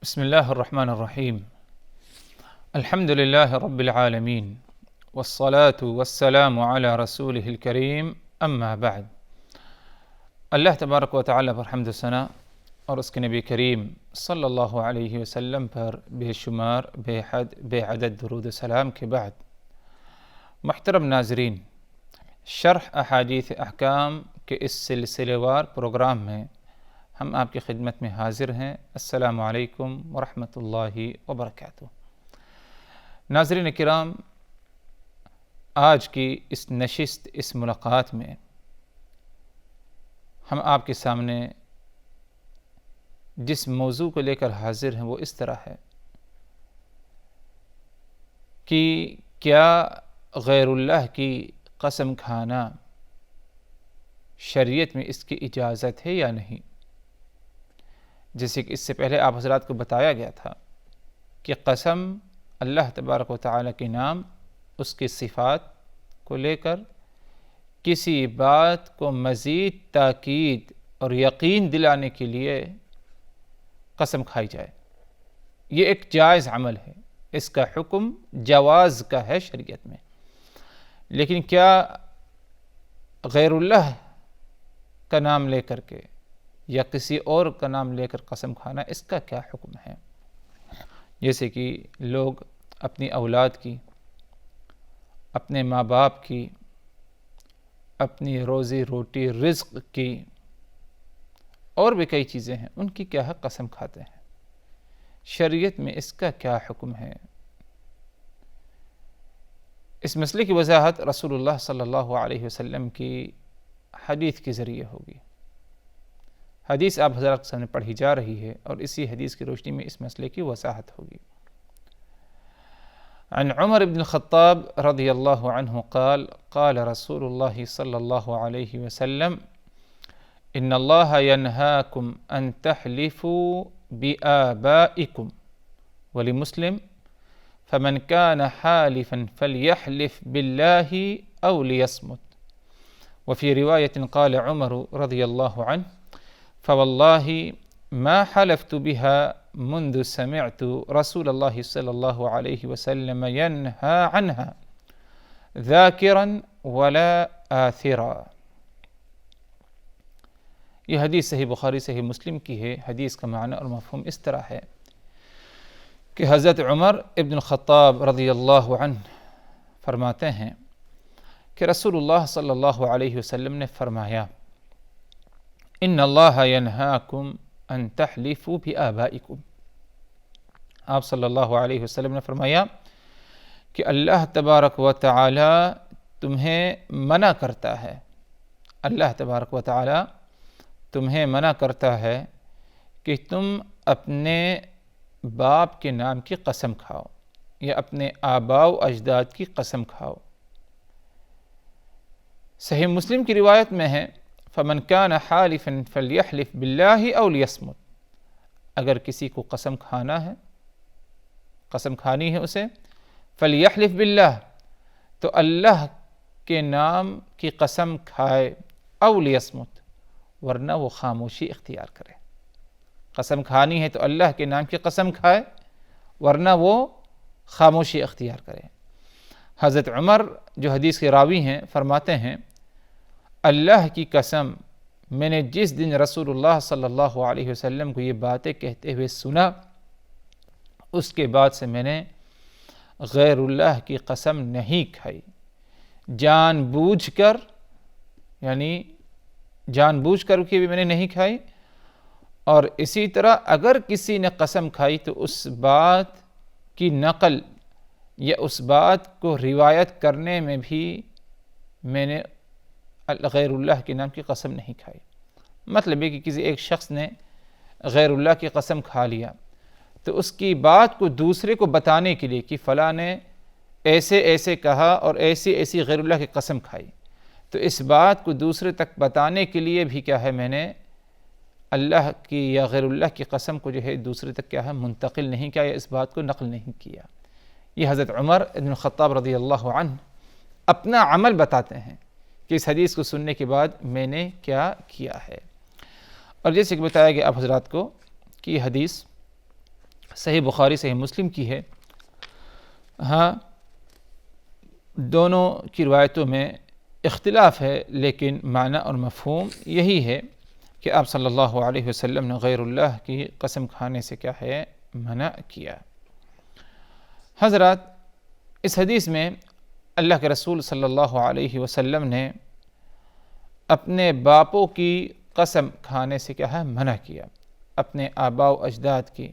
بسم الله الرحمن الرحیم الحمد لله رب العالمین والصلاة والسلام على رسوله الکریم اما بعد۔ اللہ تبارک و تعالیٰ پر حمد و ثنا اور اس کے نبی کریم صلی اللہ علیہ وسلم پر بے شمار بے حد بے عدد درود و سلام کے بعد، محترم ناظرین، شرح احادیث احکام کے اس سلسلے وار پروگرام میں ہم آپ کی خدمت میں حاضر ہیں۔ السلام علیکم ورحمۃ اللہ وبرکاتہ۔ ناظرین کرام، آج کی اس نشست، اس ملاقات میں ہم آپ کے سامنے جس موضوع کو لے کر حاضر ہیں وہ اس طرح ہے کہ کیا غیر اللہ کی قسم کھانا شریعت میں اس کی اجازت ہے یا نہیں؟ جیسے کہ اس سے پہلے آپ حضرات کو بتایا گیا تھا کہ قسم اللہ تبارک و تعالیٰ کے نام، اس کی صفات کو لے کر کسی بات کو مزید تاکید اور یقین دلانے کے لیے قسم کھائی جائے، یہ ایک جائز عمل ہے، اس کا حکم جواز کا ہے شریعت میں۔ لیکن کیا غیر اللہ کا نام لے کر کے یا کسی اور کا نام لے کر قسم کھانا، اس کا کیا حکم ہے؟ جیسے کہ لوگ اپنی اولاد کی، اپنے ماں باپ کی، اپنی روزی روٹی رزق کی اور بھی کئی چیزیں ہیں، ان کی کیا حق قسم کھاتے ہیں، شریعت میں اس کا کیا حکم ہے؟ اس مسئلے کی وضاحت رسول اللہ صلی اللہ علیہ وسلم کی حدیث کے ذریعے ہوگی۔ حدیث آپ حضرات کے سامنے پڑھی جا رہی ہے اور اسی حدیث کی روشنی میں اس مسئلے کی وضاحت ہوگی۔ عن عمر بن الخطاب رضی اللہ عنہ قال قال رسول اللہ صلی اللہ علیہ وسلم ان اللہ ینہاکم ان تحلفوا بآبائکم، ولمسلم فمن كان حالفا فليحلف بالله أو ليصمت، وفي رواية قال عمر رضي الله عنه فوالله ما حلفت بها منذ سمعت رسول الله صلى الله عليه وسلم ينهى عنها ذاكرا ولا آثرا۔ یہ حدیث صحیح بخاری صحیح مسلم کی ہے۔ حدیث کا معنی اور مفہوم اس طرح ہے کہ حضرت عمر ابن الخطاب رضی اللہ عنہ فرماتے ہیں کہ رسول اللہ صلی اللہ علیہ وسلم نے فرمایا ان اللہ ینہاکم ان تحلفوا بآبائکم۔ آپ صلی اللہ علیہ وسلم نے فرمایا کہ اللہ تبارک و تعالی تمہیں منع کرتا ہے، اللہ تبارک و تعالی تمہیں منع کرتا ہے کہ تم اپنے باپ کے نام کی قسم کھاؤ یا اپنے آباء و اجداد کی قسم کھاؤ۔ صحیح مسلم کی روایت میں ہے فمن كان حالفا فليحلف بالله او ليصمت، اگر کسی کو قسم کھانا ہے، قسم کھانی ہے اسے، فليحلف بالله، تو اللہ کے نام کی قسم کھائے، او ليصمت، ورنہ وہ خاموشی اختیار کرے۔ قسم کھانی ہے تو اللہ کے نام کی قسم کھائے، ورنہ وہ خاموشی اختیار کرے۔ حضرت عمر جو حدیث کے راوی ہیں فرماتے ہیں اللہ کی قسم، میں نے جس دن رسول اللہ صلی اللہ علیہ وسلم کو یہ باتیں کہتے ہوئے سنا، اس کے بعد سے میں نے غیر اللہ کی قسم نہیں کھائی، جان بوجھ کر، یعنی جان بوجھ کر کے بھی میں نے نہیں کھائی، اور اسی طرح اگر کسی نے قسم کھائی تو اس بات کی نقل یا اس بات کو روایت کرنے میں بھی میں نے غیر اللہ کے نام کی قسم نہیں کھائی۔ مطلب ہے کہ کسی ایک شخص نے غیر اللہ کی قسم کھا لیا تو اس کی بات کو دوسرے کو بتانے کے لیے کہ فلاں نے ایسے ایسے کہا اور ایسی ایسی غیر اللہ کی قسم کھائی، تو اس بات کو دوسرے تک بتانے کے لیے بھی کیا ہے، میں نے اللہ کی یا غیر اللہ کی قسم کو جو ہے دوسرے تک کیا ہے منتقل نہیں کیا یا اس بات کو نقل نہیں کیا۔ یہ حضرت عمر ابن الخطاب رضی اللہ عنہ اپنا عمل بتاتے ہیں کہ اس حدیث کو سننے کے بعد میں نے کیا کیا ہے۔ اور جیسے کہ بتایا گیا آپ حضرات کو کہ یہ حدیث صحیح بخاری صحیح مسلم کی ہے۔ ہاں دونوں کی روایتوں میں اختلاف ہے، لیکن معنی اور مفہوم یہی ہے کہ آپ صلی اللہ علیہ وسلم نے غیر اللہ کی قسم کھانے سے کیا ہے، منع کیا۔ حضرات اس حدیث میں اللہ کے رسول صلی اللہ علیہ وسلم نے اپنے باپوں کی قسم کھانے سے کیا ہے، منع کیا، اپنے آباء و اجداد کی،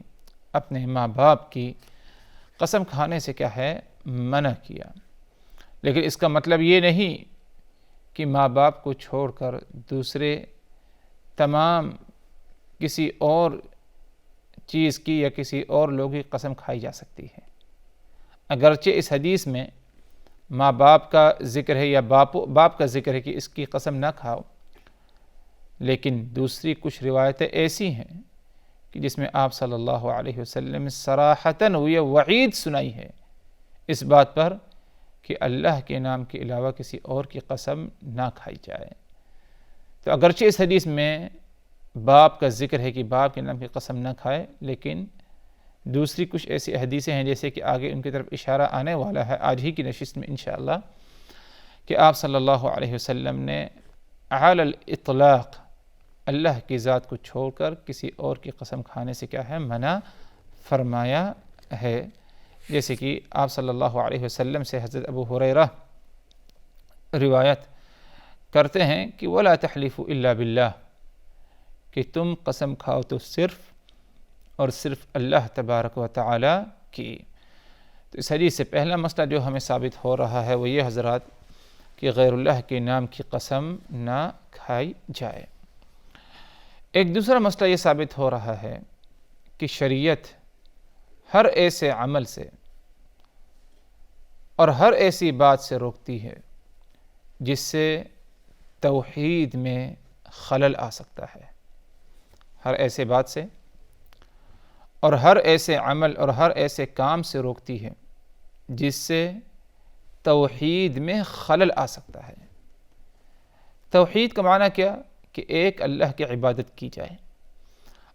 اپنے ماں باپ کی قسم کھانے سے کیا ہے، منع کیا۔ لیکن اس کا مطلب یہ نہیں کہ ماں باپ کو چھوڑ کر دوسرے تمام کسی اور چیز کی یا کسی اور لوگوں کی قسم کھائی جا سکتی ہے۔ اگرچہ اس حدیث میں ماں باپ کا ذکر ہے یا باپ کا ذکر ہے کہ اس کی قسم نہ کھاؤ، لیکن دوسری کچھ روایتیں ایسی ہیں کہ جس میں آپ صلی اللہ علیہ وسلم نے صراحتاً یہ وعید سنائی ہے اس بات پر کہ اللہ کے نام کے علاوہ کسی اور کی قسم نہ کھائی جائے۔ تو اگرچہ اس حدیث میں باپ کا ذکر ہے کہ باپ کے نام کی قسم نہ کھائے، لیکن دوسری کچھ ایسی حدیثیں ہیں جیسے کہ آگے ان کی طرف اشارہ آنے والا ہے آج ہی کی نشست میں انشاءاللہ، کہ آپ صلی اللہ علیہ وسلم نے علی الاطلاق اللہ کی ذات کو چھوڑ کر کسی اور کی قسم کھانے سے کیا ہے، منع فرمایا ہے۔ جیسے کہ آپ صلی اللہ علیہ وسلم سے حضرت ابو ہریرہ روایت کرتے ہیں کہ وَلَا تَحْلِفُوا إِلَّا بِاللَّهِ، کہ تم قسم کھاؤ تو صرف اور صرف اللہ تبارک و تعالی کی۔ تو اس حدیث سے پہلا مسئلہ جو ہمیں ثابت ہو رہا ہے وہ یہ حضرات کہ غیر اللہ کے نام کی قسم نہ کھائی جائے۔ ایک دوسرا مسئلہ یہ ثابت ہو رہا ہے کہ شریعت ہر ایسے عمل سے اور ہر ایسی بات سے روکتی ہے جس سے توحید میں خلل آ سکتا ہے۔ ہر ایسے بات سے اور ہر ایسے عمل اور ہر ایسے کام سے روکتی ہے جس سے توحید میں خلل آ سکتا ہے۔ توحید کا معنی کیا؟ کہ ایک اللہ کی عبادت کی جائے،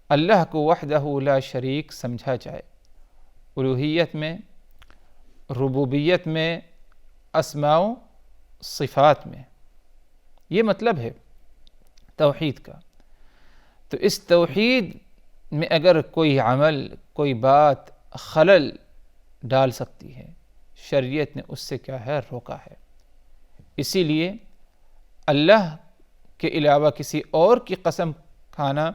اللہ کو وحدہ لا شریک سمجھا جائے، الوہیت میں، ربوبیت میں، اسماء و صفات میں۔ یہ مطلب ہے توحید کا۔ تو اس توحید میں اگر کوئی عمل، کوئی بات خلل ڈال سکتی ہے، شریعت نے اس سے کیا ہے، روکا ہے۔ اسی لیے اللہ کے علاوہ کسی اور کی قسم کھانا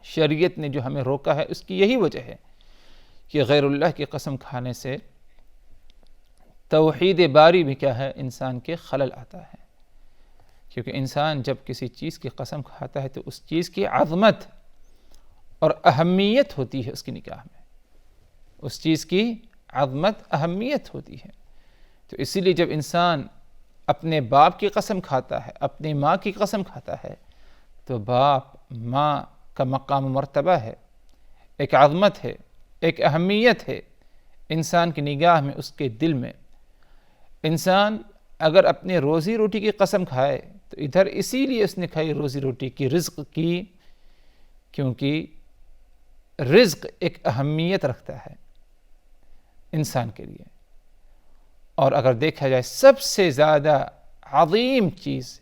شریعت نے جو ہمیں روکا ہے اس کی یہی وجہ ہے کہ غیر اللہ کی قسم کھانے سے توحید باری میں کیا ہے، انسان کے خلل آتا ہے۔ کیونکہ انسان جب کسی چیز کی قسم کھاتا ہے تو اس چیز کی عظمت اور اہمیت ہوتی ہے اس کی نگاہ میں، اس چیز کی عظمت اہمیت ہوتی ہے۔ تو اسی لیے جب انسان اپنے باپ کی قسم کھاتا ہے، اپنی ماں کی قسم کھاتا ہے، تو باپ ماں کا مقام و مرتبہ ہے، ایک عظمت ہے، ایک اہمیت ہے انسان کی نگاہ میں، اس کے دل میں۔ انسان اگر اپنے روزی روٹی کی قسم کھائے تو ادھر اسی لیے اس نے کھائی روزی روٹی کی، رزق کی، کیونکہ رزق ایک اہمیت رکھتا ہے انسان کے لیے۔ اور اگر دیکھا جائے سب سے زیادہ عظیم چیز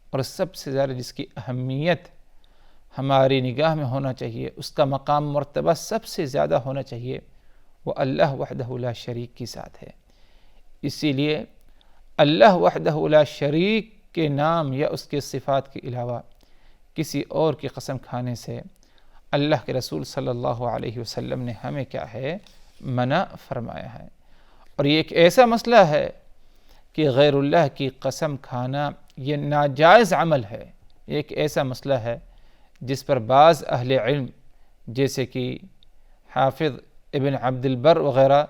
اور سب سے زیادہ جس کی اہمیت ہماری نگاہ میں ہونا چاہیے، اس کا مقام مرتبہ سب سے زیادہ ہونا چاہیے، وہ اللہ وحدہ لا شریک کی ذات ہے۔ اسی لیے اللہ وحدہ لا شریک کے نام یا اس کے صفات کے علاوہ کسی اور کی قسم کھانے سے اللہ کے رسول صلی اللہ علیہ وسلم نے ہمیں کیا ہے، منع فرمایا ہے۔ اور یہ ایک ایسا مسئلہ ہے کہ غیر اللہ کی قسم کھانا یہ ناجائز عمل ہے۔ یہ ایک ایسا مسئلہ ہے جس پر بعض اہل علم جیسے کہ حافظ ابن عبد البر وغیرہ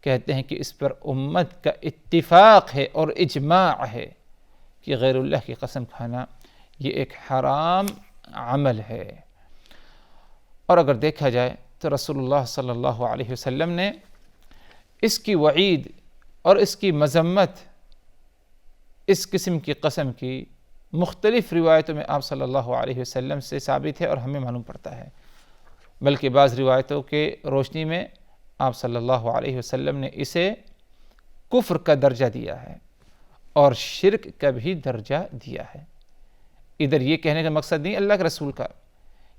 کہتے ہیں کہ اس پر امت کا اتفاق ہے اور اجماع ہے کہ غیر اللہ کی قسم کھانا یہ ایک حرام عمل ہے۔ اور اگر دیکھا جائے تو رسول اللہ صلی اللہ علیہ وسلم نے اس کی وعید اور اس کی مذمت اس قسم کی قسم کی مختلف روایتوں میں آپ صلی اللہ علیہ وسلم سے ثابت ہے اور ہمیں معلوم پڑتا ہے۔ بلکہ بعض روایتوں کے روشنی میں آپ صلی اللہ علیہ وسلم نے اسے کفر کا درجہ دیا ہے اور شرک کا بھی درجہ دیا ہے۔ ادھر یہ کہنے کا مقصد نہیں اللہ کے رسول کا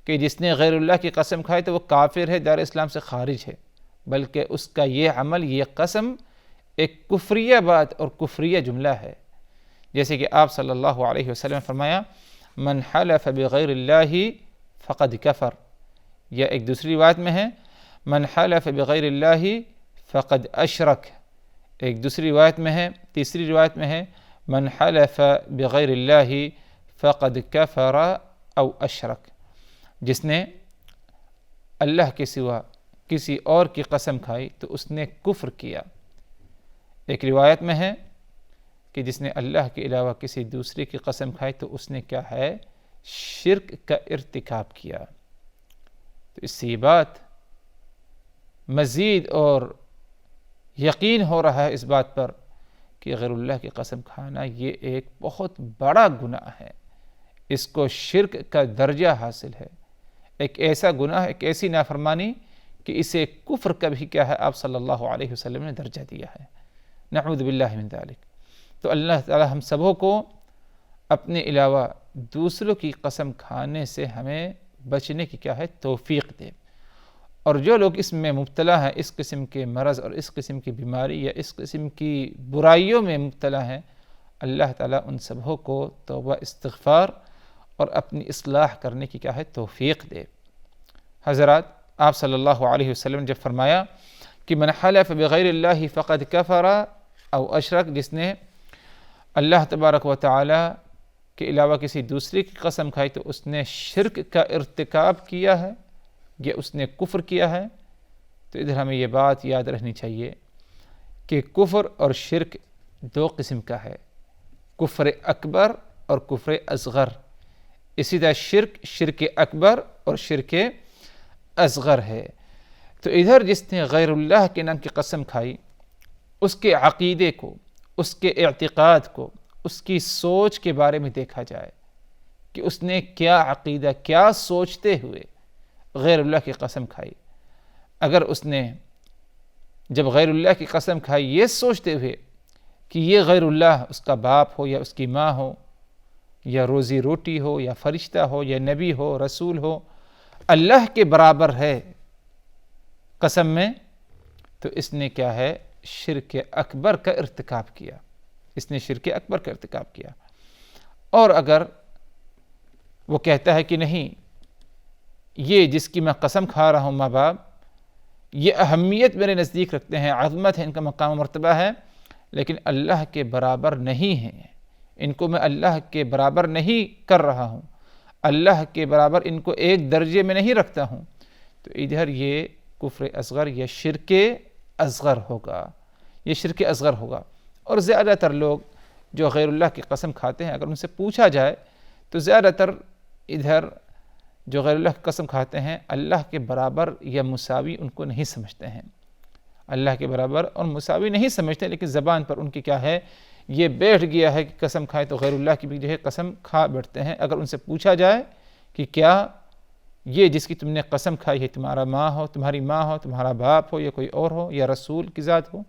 کہ جس نے غیر اللہ کی قسم کھائی تو وہ کافر ہے، دار اسلام سے خارج ہے، بلکہ اس کا یہ عمل، یہ قسم ایک کفریہ بات اور کفریہ جملہ ہے۔ جیسے کہ آپ صلی اللہ علیہ وسلم نے فرمایا من حلف بغیر اللہ فقد کفر، یا ایک دوسری روایت میں ہے من حلف بغیر اللہ فقد اشرک، ایک دوسری روایت میں ہے، تیسری روایت میں ہے من حلف بغیر اللہ فقد کفر او اشرک، جس نے اللہ کے سوا کسی اور کی قسم کھائی تو اس نے کفر کیا۔ ایک روایت میں ہے کہ جس نے اللہ کے علاوہ کسی دوسرے کی قسم کھائی تو اس نے کیا ہے، شرک کا ارتکاب کیا۔ تو اس سے یہ بات مزید اور یقین ہو رہا ہے اس بات پر کہ غیر اللہ کی قسم کھانا یہ ایک بہت بڑا گناہ ہے، اس کو شرک کا درجہ حاصل ہے، ایک ایسا گناہ، ایک ایسی نافرمانی کہ اسے کفر کا بھی کیا ہے آپ صلی اللہ علیہ وسلم نے درجہ دیا ہے، نعوذ باللہ من ذالک۔ تو اللہ تعالی ہم سبوں کو اپنے علاوہ دوسروں کی قسم کھانے سے ہمیں بچنے کی کیا ہے توفیق دے، اور جو لوگ اس میں مبتلا ہیں، اس قسم کے مرض اور اس قسم کی بیماری یا اس قسم کی برائیوں میں مبتلا ہیں، اللہ تعالیٰ ان سبوں کو توبہ استغفار اور اپنی اصلاح کرنے کی کیا ہے توفیق دے۔ حضرات، آپ صلی اللہ علیہ وسلم نے جب فرمایا کہ من حلف بغیر اللہ فقد کفر او اشرک، جس نے اللہ تبارک و تعالی کے علاوہ کسی دوسرے کی قسم کھائی تو اس نے شرک کا ارتکاب کیا ہے، یہ اس نے کفر کیا ہے۔ تو ادھر ہمیں یہ بات یاد رہنی چاہیے کہ کفر اور شرک دو قسم کا ہے، کفر اکبر اور کفر اصغر۔ اسی طرح شرک اکبر اور شرک اصغر ہے۔ تو ادھر جس نے غیر اللہ کے نام کی قسم کھائی، اس کے عقیدے کو، اس کے اعتقاد کو، اس کی سوچ کے بارے میں دیکھا جائے کہ اس نے کیا عقیدہ، کیا سوچتے ہوئے غیر اللہ کی قسم کھائی۔ اگر اس نے جب غیر اللہ کی قسم کھائی یہ سوچتے ہوئے کہ یہ غیر اللہ، اس کا باپ ہو یا اس کی ماں ہو یا روزی روٹی ہو یا فرشتہ ہو یا نبی ہو، رسول ہو، اللہ کے برابر ہے قسم میں، تو اس نے کیا ہے شرک اکبر کا ارتکاب کیا، اس نے شرک اکبر کا ارتکاب کیا۔ اور اگر وہ کہتا ہے کہ نہیں، یہ جس کی میں قسم کھا رہا ہوں ماں باپ، یہ اہمیت میرے نزدیک رکھتے ہیں، عظمت ہے، ان کا مقام و مرتبہ ہے، لیکن اللہ کے برابر نہیں ہیں، ان کو میں اللہ کے برابر نہیں کر رہا ہوں، اللہ کے برابر ان کو ایک درجے میں نہیں رکھتا ہوں، تو ادھر یہ کفر اصغر یا شرک اصغر ہوگا، یہ شرک اصغر ہوگا۔ اور زیادہ تر لوگ جو غیر اللہ کی قسم کھاتے ہیں، اگر ان سے پوچھا جائے تو زیادہ تر ادھر جو غیر اللہ کی قسم کھاتے ہیں اللہ کے برابر یا مساوی ان کو نہیں سمجھتے ہیں، اللہ کے برابر اور مساوی نہیں سمجھتے، لیکن زبان پر ان کی کیا ہے یہ بیٹھ گیا ہے کہ قسم کھائے تو غیر اللہ کی بھی جو ہے قسم کھا بیٹھتے ہیں۔ اگر ان سے پوچھا جائے کہ کیا یہ جس کی تم نے قسم کھائی ہے تمہارا ماں ہو، تمہاری ماں ہو، تمہارا باپ ہو یا کوئی اور ہو یا رسول کی ذات ہو،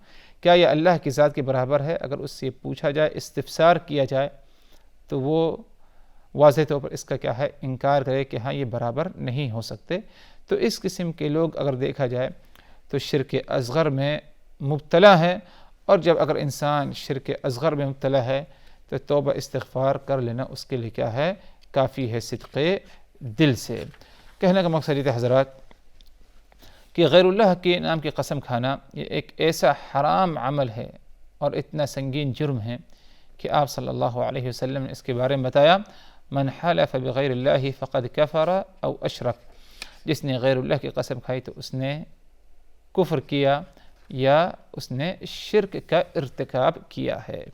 کیا یہ اللہ کی ذات کے برابر ہے؟ اگر اس سے پوچھا جائے، استفسار کیا جائے، تو وہ واضح طور پر اس کا کیا ہے انکار کرے کہ ہاں یہ برابر نہیں ہو سکتے۔ تو اس قسم کے لوگ اگر دیکھا جائے تو شرک اصغر میں مبتلا ہے، اور جب اگر انسان شرک اصغر میں مبتلا ہے تو توبہ استغفار کر لینا اس کے لیے کیا ہے کافی ہے صدق دل سے۔ کہنے کا مقصد یہ تھا حضرات کہ غیر اللہ کے نام کی قسم کھانا یہ ایک ایسا حرام عمل ہے اور اتنا سنگین جرم ہے کہ آپ صلی اللہ علیہ وسلم نے اس کے بارے میں بتایا من حلف بغیر اللہ فقد کفر او اشرک، جس نے غیر اللہ کی قسم کھائی تو اس نے کفر کیا یا اس نے شرک کا ارتکاب کیا ہے۔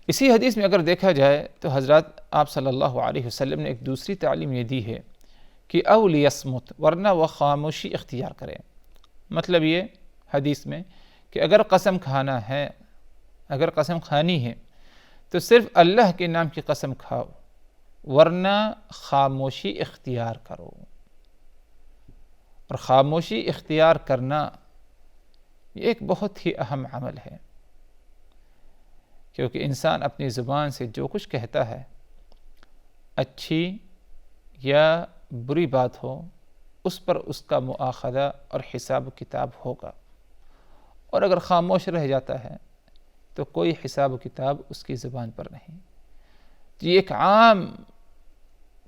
اسی حدیث میں اگر دیکھا جائے تو حضرات آپ صلی اللہ علیہ وسلم نے ایک دوسری تعلیم یہ دی ہے کہ او لیصمت، ورنہ وہ خاموشی اختیار کرے۔ مطلب یہ حدیث میں کہ اگر قسم کھانا ہے، اگر قسم کھانی ہے تو صرف اللہ کے نام کی قسم کھاؤ، ورنہ خاموشی اختیار کرو۔ اور خاموشی اختیار کرنا یہ ایک بہت ہی اہم عمل ہے، کیونکہ انسان اپنی زبان سے جو کچھ کہتا ہے، اچھی یا بری بات ہو، اس پر اس کا مؤاخذہ اور حساب و کتاب ہوگا، اور اگر خاموش رہ جاتا ہے تو کوئی حساب و کتاب اس کی زبان پر نہیں۔ یہ ایک عام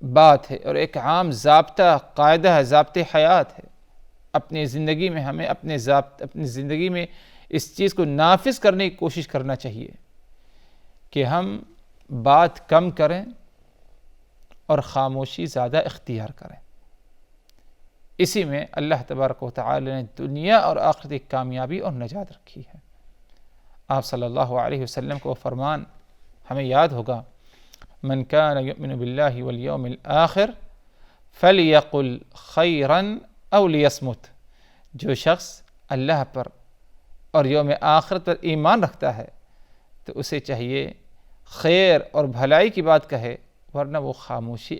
بات ہے اور ایک عام ضابطہ قاعدہ ہے، ضابط حیات ہے۔ اپنی زندگی میں ہمیں اپنی زندگی میں اس چیز کو نافذ کرنے کی کوشش کرنا چاہیے کہ ہم بات کم کریں اور خاموشی زیادہ اختیار کریں۔ اسی میں اللہ تبارک و تعالی نے دنیا اور آخرت کی کامیابی اور نجات رکھی ہے۔ آپ صلی اللہ علیہ وسلم کو فرمان ہمیں یاد ہوگا، من کان یؤمن باللہ والیوم الآخر فلیقل خیرا او لیصمت۔ جو شخص اللہ پر اور یوم آخرت پر ایمان رکھتا ہے تو اسے چاہیے خیر اور بھلائی کی بات کہے، ورنہ وہ خاموشی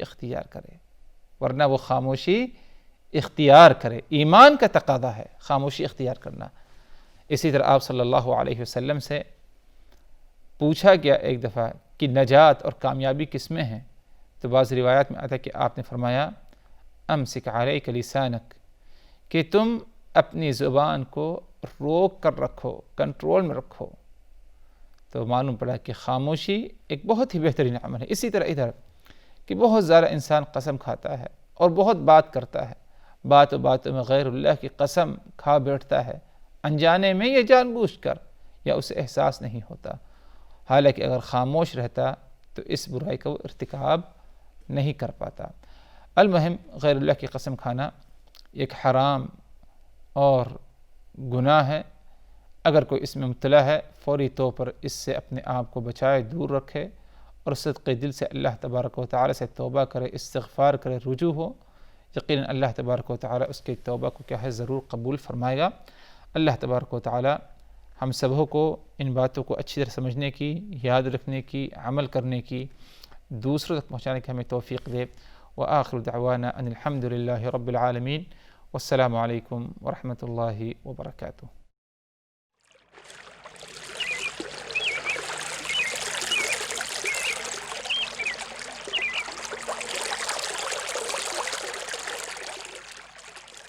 اختیار کرے۔ ایمان کا تقاضا ہے خاموشی اختیار کرنا۔ اسی طرح آپ صلی اللہ علیہ وسلم سے پوچھا گیا ایک دفعہ کہ نجات اور کامیابی کس میں ہیں، تو بعض روایات میں آتا ہے کہ آپ نے فرمایا امسک علیک لسانک، کہ تم اپنی زبان کو روک کر رکھو، کنٹرول میں رکھو۔ تو معلوم پڑا کہ خاموشی ایک بہت ہی بہترین عمل ہے۔ اسی طرح ادھر کہ بہت زیادہ انسان قسم کھاتا ہے اور بہت بات کرتا ہے، باتوں میں غیر اللہ کی قسم کھا بیٹھتا ہے، انجانے میں یا جان بوجھ کر، یا اسے احساس نہیں ہوتا، حالانکہ اگر خاموش رہتا تو اس برائی کا وہ ارتکاب نہیں کر پاتا۔ المہم غیر اللہ کی قسم کھانا ایک حرام اور گناہ ہے۔ اگر کوئی اس میں مبتلا ہے فوری طور پر اس سے اپنے آپ کو بچائے، دور رکھے، اور صدق دل سے اللہ تبارک و تعالی سے توبہ کرے، استغفار کرے، رجوع ہو۔ یقیناً اللہ تبارک و تعالی اس کے توبہ کو کیا ہے ضرور قبول فرمائے گا۔ اللہ تبارک و تعالی ہم سبوں کو ان باتوں کو اچھی طرح سمجھنے کی، یاد رکھنے کی، عمل کرنے کی، دوسروں تک پہنچانے کی ہمیں توفیق دے۔ وآخر دعوانا ان الحمد للہ رب العالمین، والسلام علیکم ورحمۃ اللہ وبرکاتہ۔